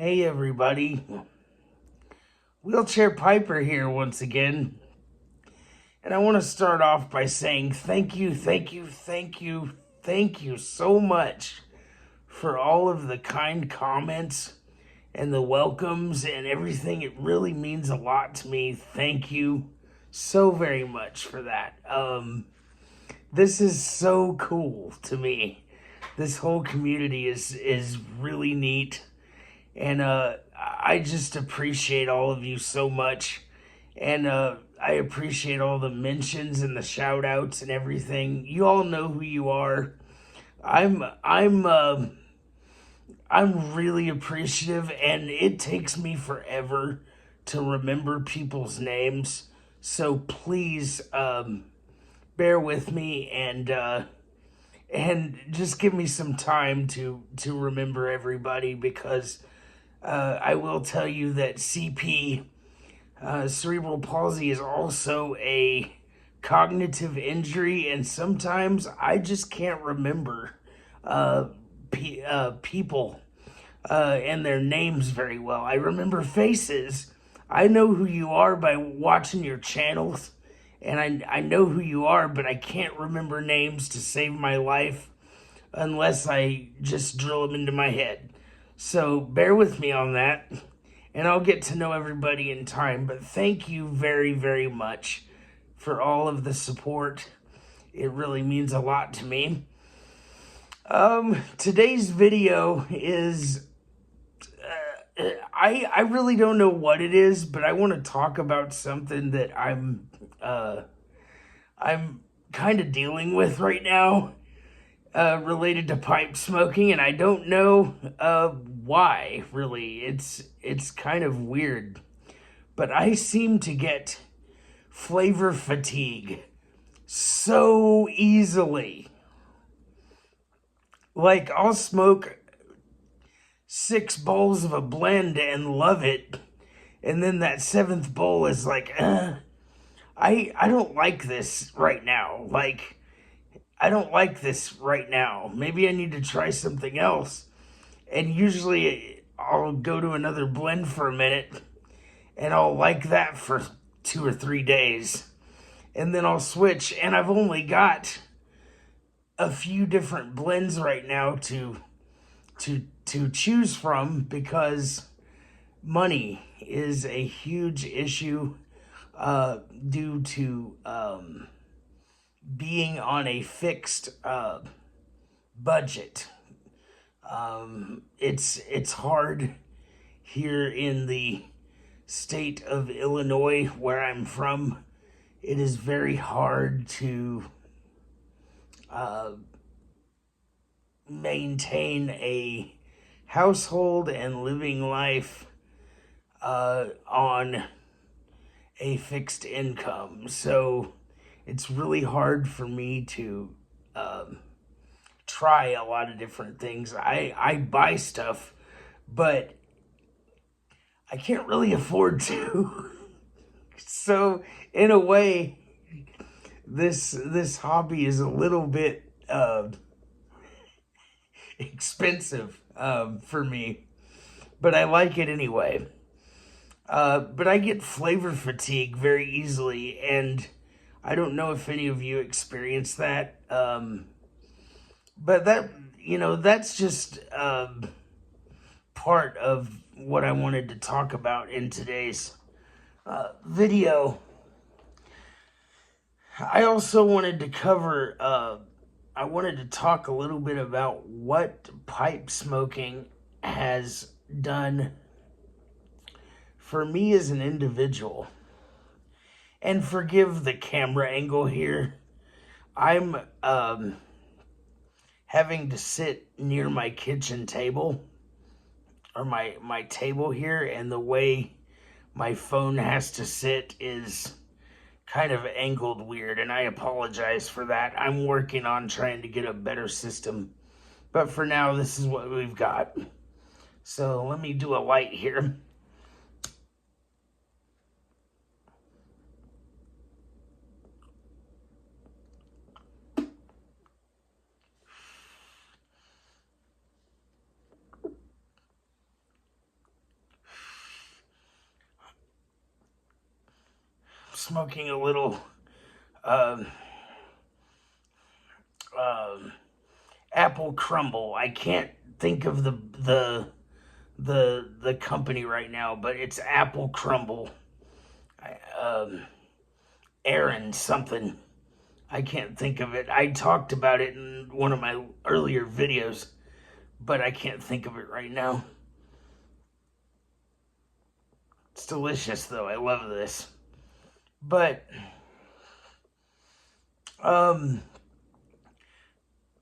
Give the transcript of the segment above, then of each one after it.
Hey everybody, Wheelchair Piper here once again. And I want to start off by saying thank you so much for all of the kind comments and the welcomes and everything. It really means a lot to me. Thank you so very much for that. This is so cool to me. This whole community is really neat. And I just appreciate all of you so much. And I appreciate all the mentions and the shout outs and everything. You all know who you are. I'm I'm uh, I'm really appreciative, and it takes me forever to remember people's names. So please bear with me and just give me some time to remember everybody, because I will tell you that CP, cerebral palsy, is also a cognitive injury, and sometimes I just can't remember people and their names very well. I remember faces. I know who you are by watching your channels, and I know who you are, but I can't remember names to save my life unless I just drill them into my head. So bear with me on that, and I'll get to know everybody in time. But thank you very, very much for all of the support. It really means a lot to me. Today's video is I really don't know what it is, but I want to talk about something that I'm kind of dealing with right now, related to pipe smoking, and I don't know why. Really, it's kind of weird, but I seem to get flavor fatigue so easily. Like, I'll smoke 6 bowls of a blend and love it, and then that seventh bowl is like, I don't like this right now. Like, I don't like this right now. Maybe I need to try something else. And usually I'll go to another blend for a minute and I'll like that for 2 or 3 days. And then I'll switch. And I've only got a few different blends right now to choose from, because money is a huge issue due to being on a fixed budget. It's hard here in the state of Illinois, where I'm from. It is very hard to maintain a household and living life on a fixed income. So it's really hard for me to try a lot of different things. I buy stuff, but I can't really afford to. So in a way, this hobby is a little bit expensive for me, but I like it anyway. But I get flavor fatigue very easily, and I don't know if any of you experience that. But that's just part of what I wanted to talk about in today's video. I also wanted to cover, I wanted to talk a little bit about what pipe smoking has done for me as an individual. And forgive the camera angle here. I'm having to sit near my kitchen table, or my table here, and the way my phone has to sit is kind of angled weird, and I apologize for that. I'm working on trying to get a better system, but for now, this is what we've got. So let me do a light here. smoking a little um, apple crumble. I can't think of the company right now, but it's apple crumble. Aaron something. I can't think of it. I talked about it in one of my earlier videos, but I can't think of it right now. It's delicious though. I love this. But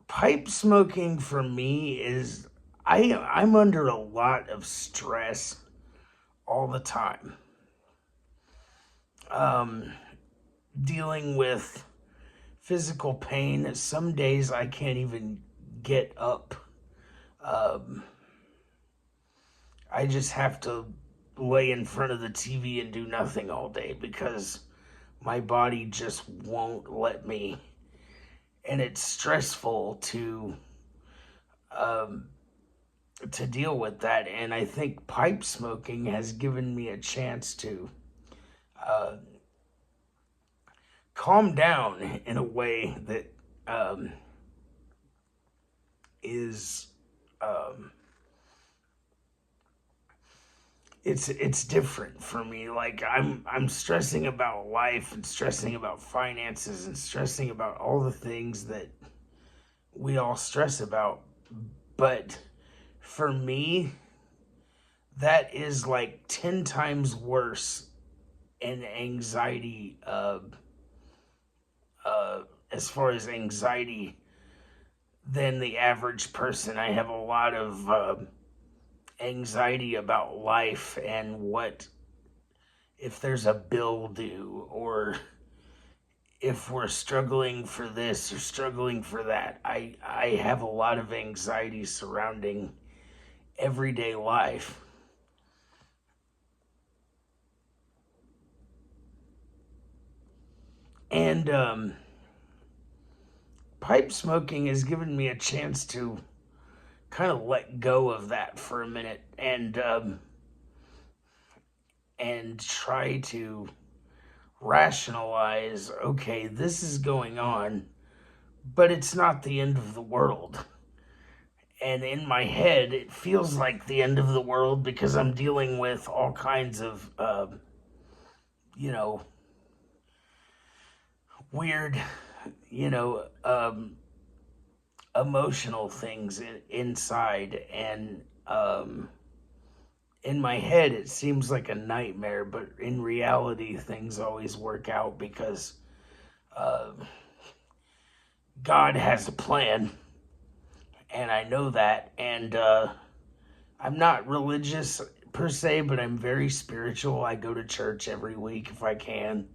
pipe smoking for me is I'm under a lot of stress all the time. Dealing with physical pain. Some days I can't even get up. I just have to lay in front of the TV and do nothing all day because my body just won't let me. And it's stressful to deal with that. And I think pipe smoking has given me a chance to calm down in a way that is it's different for me. Like I'm stressing about life and stressing about finances and stressing about all the things that we all stress about. But for me, that is like 10 times worse in anxiety, as far as anxiety, than the average person. I have a lot of anxiety about life and what if there's a bill due, or if we're struggling for this or struggling for that. I have a lot of anxiety surrounding everyday life. And pipe smoking has given me a chance to kind of let go of that for a minute and try to rationalize, okay, this is going on, but it's not the end of the world. And in my head, it feels like the end of the world because I'm dealing with all kinds of, weird, emotional things inside. And in my head, it seems like a nightmare, but in reality, things always work out because God has a plan, and I know that. And I'm not religious per se, but I'm very spiritual. I go to church every week if I can,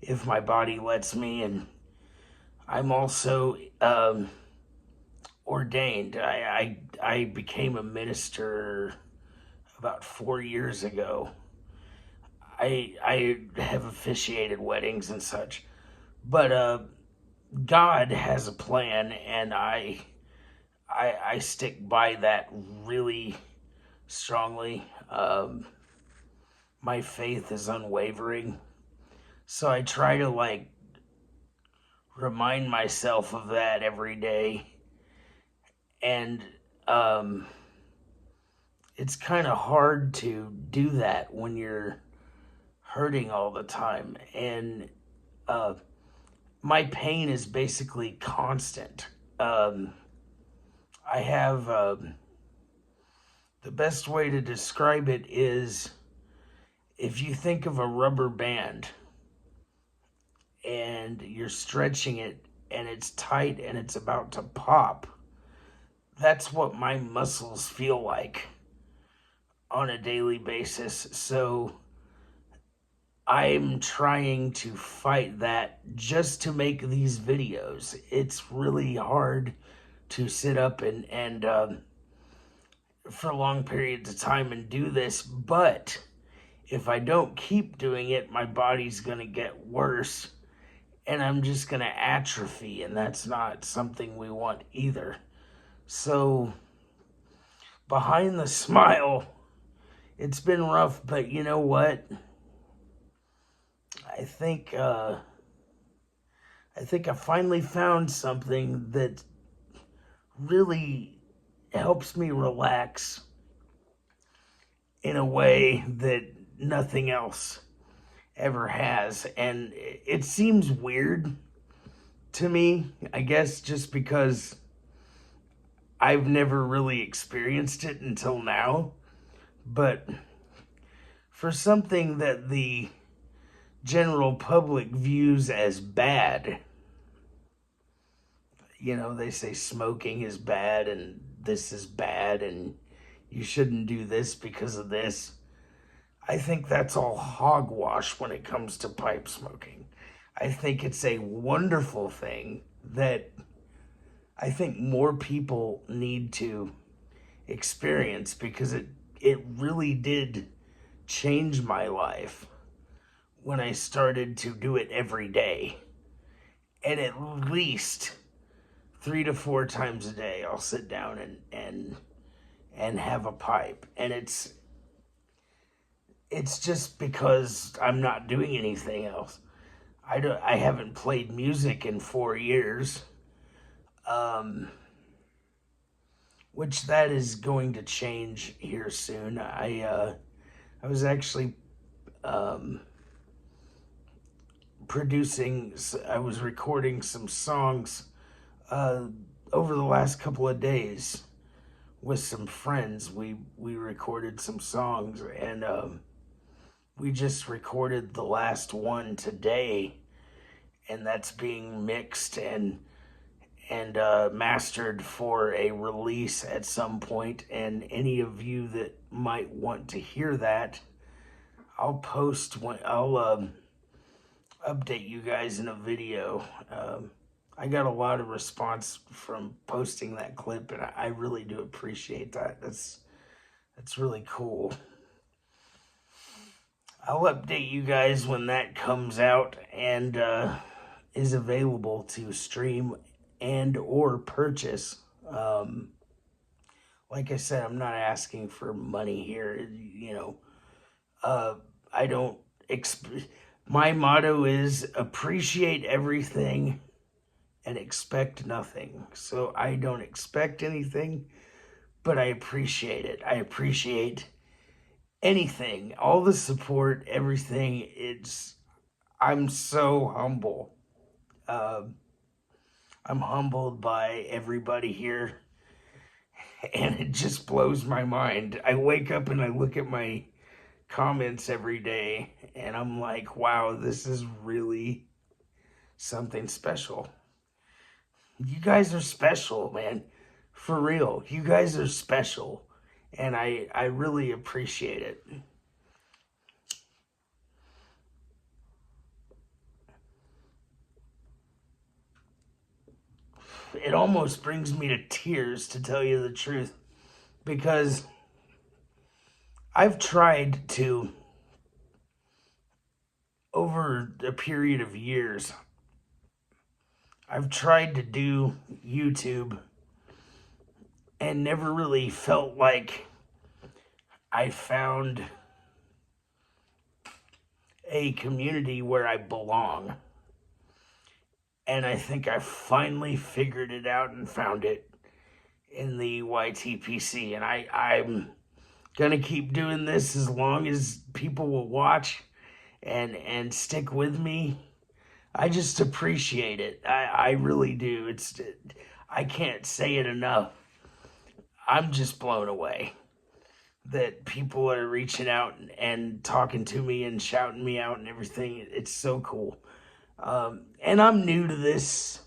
if my body lets me. And I'm also ordained. I became a minister about 4 years ago. I have officiated weddings and such, but God has a plan, and I stick by that really strongly. My faith is unwavering, so I try to remind myself of that every day. And it's kind of hard to do that when you're hurting all the time. And my pain is basically constant. I have the best way to describe it is if you think of a rubber band and you're stretching it and it's tight and it's about to pop. That's what my muscles feel like on a daily basis. So I'm trying to fight that just to make these videos. It's really hard to sit up and for long periods of time and do this, but if I don't keep doing it, my body's gonna get worse and I'm just gonna atrophy, and that's not something we want either. So behind the smile, it's been rough, but you know what? I think I finally found something that really helps me relax in a way that nothing else ever has. And it seems weird to me, I guess, just because I've never really experienced it until now. But for something that the general public views as bad, you know, they say smoking is bad and this is bad and you shouldn't do this because of this. I think that's all hogwash when it comes to pipe smoking. I think it's a wonderful thing that I think more people need to experience, because it really did change my life when I started to do it every day. And at least 3 to 4 times a day I'll sit down and have a pipe. And it's just because I'm not doing anything else. I haven't played music in 4 years, which that is going to change here soon. I was actually I was recording some songs over the last couple of days with some friends. We recorded some songs, and we just recorded the last one today, and that's being mixed and mastered for a release at some point. And any of you that might want to hear that, I'll update you guys in a video. I got a lot of response from posting that clip, and I really do appreciate that. That's really cool. I'll update you guys when that comes out and is available to stream and or purchase. Like I said, I'm not asking for money here. You know, I don't my motto is appreciate everything and expect nothing. So I don't expect anything, but I appreciate it. I appreciate anything, all the support, everything. I'm so humble. I'm humbled by everybody here, and it just blows my mind. I wake up and I look at my comments every day, and I'm like, wow, this is really something special. You guys are special, man. For real. You guys are special, and I really appreciate it. It almost brings me to tears, to tell you the truth, because I've tried to, over a period of years, I've tried to do YouTube and never really felt like I found a community where I belong. And I think I finally figured it out and found it in the YTPC. And I'm gonna keep doing this as long as people will watch and stick with me. I just appreciate it. I really do. I can't say it enough. I'm just blown away that people are reaching out and talking to me and shouting me out and everything. It's so cool. And I'm new to this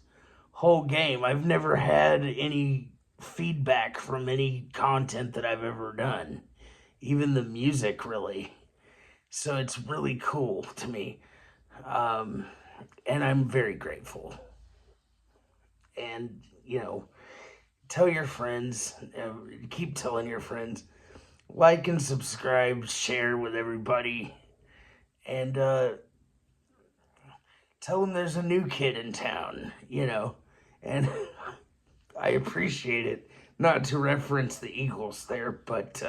whole game. I've never had any feedback from any content that I've ever done, even the music, really. So it's really cool to me. And I'm very grateful. And, you know, tell your friends, keep telling your friends, like and subscribe, share with everybody, and tell them there's a new kid in town, you know. And I appreciate it. Not to reference the Eagles there, but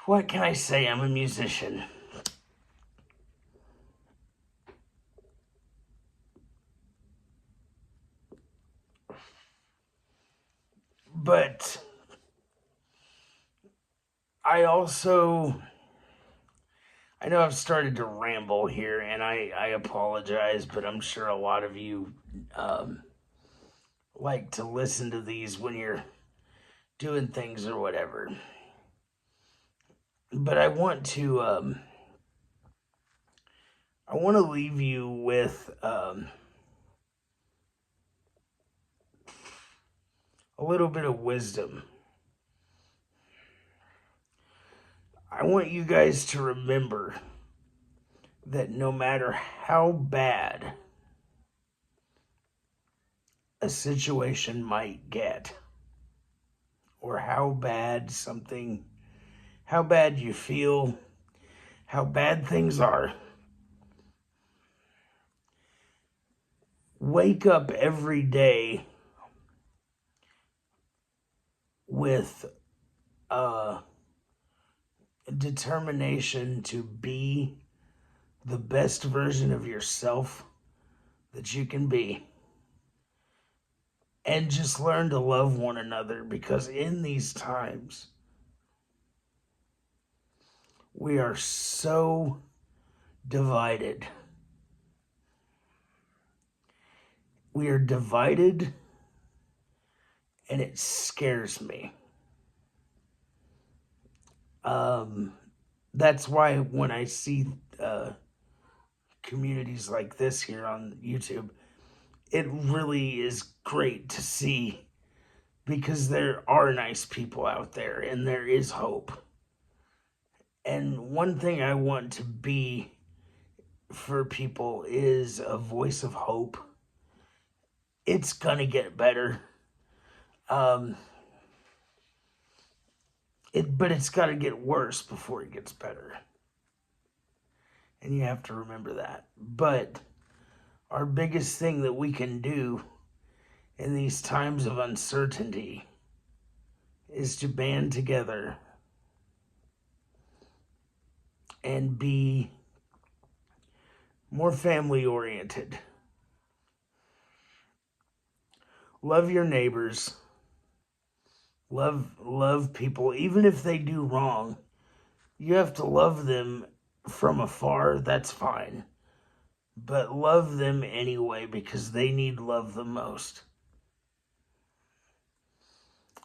what can I say? I'm a musician. But I know I've started to ramble here, and I apologize, but I'm sure a lot of you like to listen to these when you're doing things or whatever. But I want to leave you with a little bit of wisdom. I want you guys to remember that no matter how bad a situation might get, or how bad you feel, how bad things are, wake up every day with determination to be the best version of yourself that you can be. And just learn to love one another, because in these times, we are so divided. We are divided, and it scares me. That's why when I see communities like this here on YouTube, it really is great to see, because there are nice people out there and there is hope. And one thing I want to be for people is a voice of hope. It's gonna get better. But it's got to get worse before it gets better. And you have to remember that. But our biggest thing that we can do in these times of uncertainty is to band together and be more family oriented. Love your neighbors. Love people, even if they do wrong. You have to love them from afar, that's fine. But love them anyway, because they need love the most.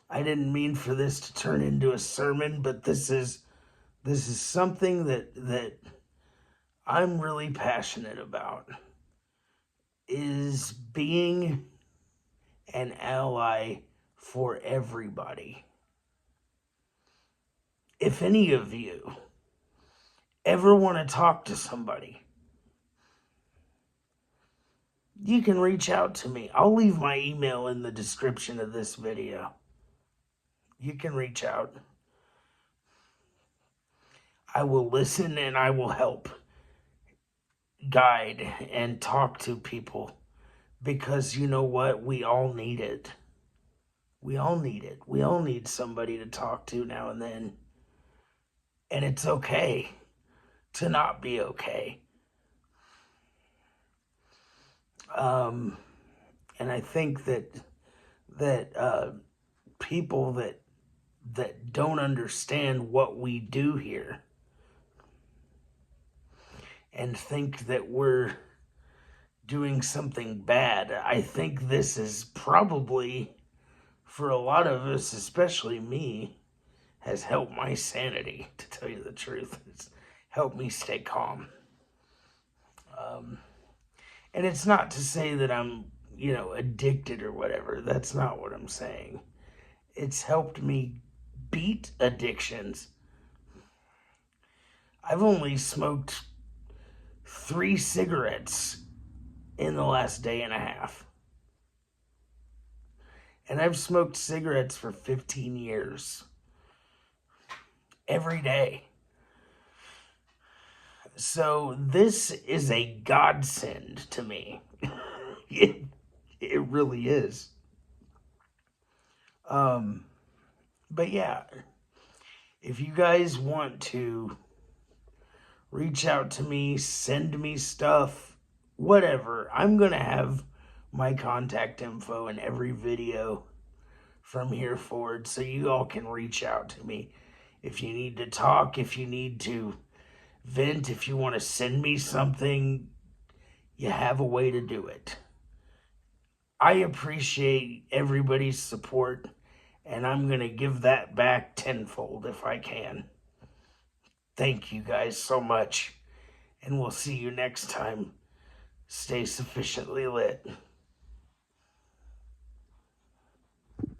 I didn't mean for this to turn into a sermon, but this is something that I'm really passionate about, is being an ally for everybody. If any of you ever want to talk to somebody, you can reach out to me. I'll leave my email in the description of this video. You can reach out. I will listen and I will help guide and talk to people, because you know what? We all need it. We all need it. We all need somebody to talk to now and then. And it's okay to not be okay. And I think that people that don't understand what we do here and think that we're doing something bad, I think this is probably, for a lot of us, especially me, has helped my sanity, to tell you the truth. It's helped me stay calm. And it's not to say that I'm, addicted or whatever. That's not what I'm saying. It's helped me beat addictions. I've only smoked 3 cigarettes in the last day and a half. And I've smoked cigarettes for 15 years. Every day. So this is a godsend to me. It really is. But yeah, if you guys want to reach out to me, send me stuff, whatever, I'm going to have my contact info in every video from here forward, so you all can reach out to me. If you need to talk, if you need to vent, if you want to send me something, you have a way to do it. I appreciate everybody's support, and I'm going to give that back tenfold if I can. Thank you guys so much, and we'll see you next time. Stay sufficiently lit.